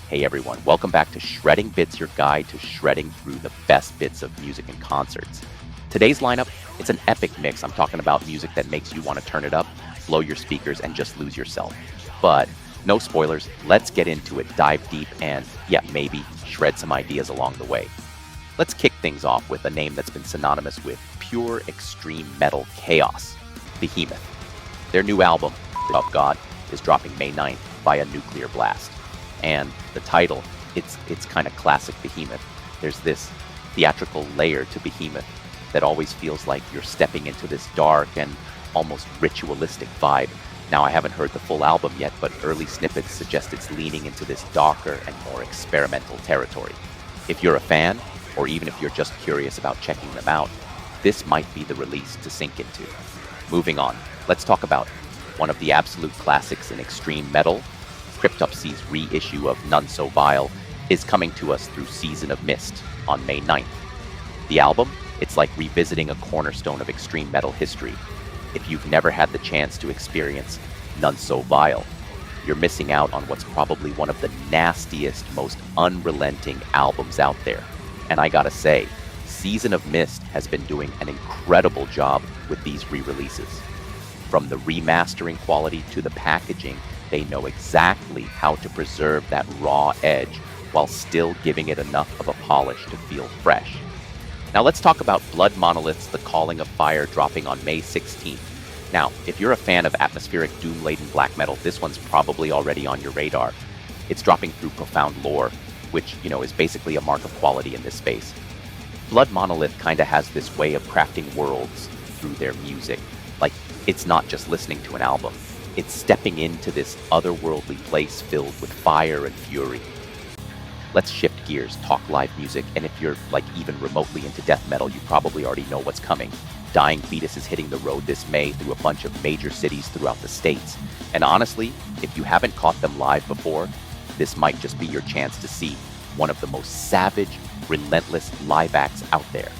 Hey everyone, welcome back to Shredding Bits, your guide to shredding through the best bits of music and concerts. Today's lineup, it's an epic mix. I'm talking about music that makes you want to turn it up, blow your speakers, and just lose yourself. But no spoilers, let's get into it, dive deep, and yeah, maybe shred some ideas along the way. Let's kick things off with a name that's been synonymous with pure extreme metal chaos, Behemoth. Their new album, Of God, is dropping May 9th via Nuclear Blast. And the title, it's kind of classic Behemoth. There's this theatrical layer to Behemoth that always feels like you're stepping into this dark and almost ritualistic vibe. Now, I haven't heard the full album yet, but early snippets suggest it's leaning into this darker and more experimental territory. If you're a fan, or even if you're just curious about checking them out, this might be the release to sink into. Moving on, let's talk about one of the absolute classics in extreme metal. Cryptopsy's reissue of None So Vile is coming to us through Season of Mist on May 9th. The album, it's like revisiting a cornerstone of extreme metal history. If you've never had the chance to experience None So Vile, you're missing out on what's probably one of the nastiest, most unrelenting albums out there. And I gotta say, Season of Mist has been doing an incredible job with these re-releases. From the remastering quality to the packaging, they know exactly how to preserve that raw edge while still giving it enough of a polish to feel fresh. Now let's talk about Blood Monolith's The Calling of Fire dropping on May 16th. Now, if you're a fan of atmospheric doom-laden black metal, this one's probably already on your radar. It's dropping through Profound Lore, which, is basically a mark of quality in this space. Blood Monolith kinda has this way of crafting worlds through their music. Like, it's not just listening to an album. It's stepping into this otherworldly place filled with fire and fury. Let's shift gears, talk live music, and if you're even remotely into death metal, you probably already know what's coming. Dying Fetus is hitting the road this May through a bunch of major cities throughout the States. And honestly, if you haven't caught them live before, this might just be your chance to see one of the most savage, relentless live acts out there.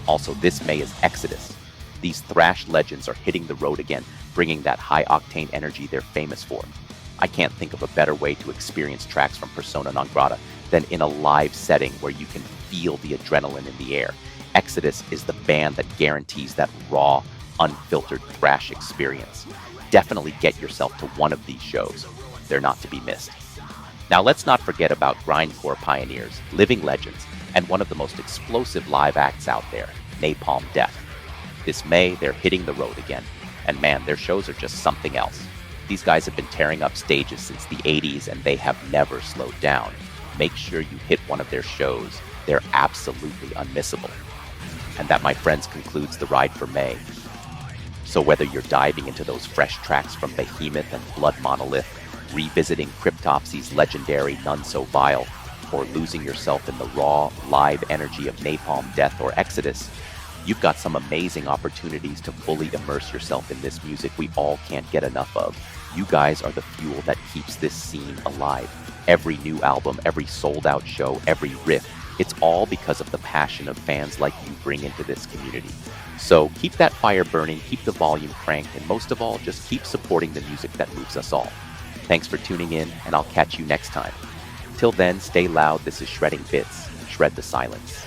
Also, this May is Exodus. These thrash legends are hitting the road again, bringing that high-octane energy they're famous for. I can't think of a better way to experience tracks from Persona Non Grata than in a live setting where you can feel the adrenaline in the air. Exodus is the band that guarantees that raw, unfiltered thrash experience. Definitely get yourself to one of these shows. They're not to be missed. Now let's not forget about grindcore pioneers, living legends, and one of the most explosive live acts out there, Napalm Death. This May, they're hitting the road again. And man, their shows are just something else. These guys have been tearing up stages since the 80s and they have never slowed down. Make sure you hit one of their shows. They're absolutely unmissable. And that, my friends, concludes the ride for May. So whether you're diving into those fresh tracks from Behemoth and Blood Monolith, revisiting Cryptopsy's legendary None So Vile, or losing yourself in the raw, live energy of Napalm Death or Exodus, you've got some amazing opportunities to fully immerse yourself in this music we all can't get enough of. You guys are the fuel that keeps this scene alive. Every new album, every sold-out show, every riff, it's all because of the passion of fans like you bring into this community. So keep that fire burning, keep the volume cranked, and most of all, just keep supporting the music that moves us all. Thanks for tuning in, and I'll catch you next time. Till then, stay loud. This is Shredding Bits. Shred the silence.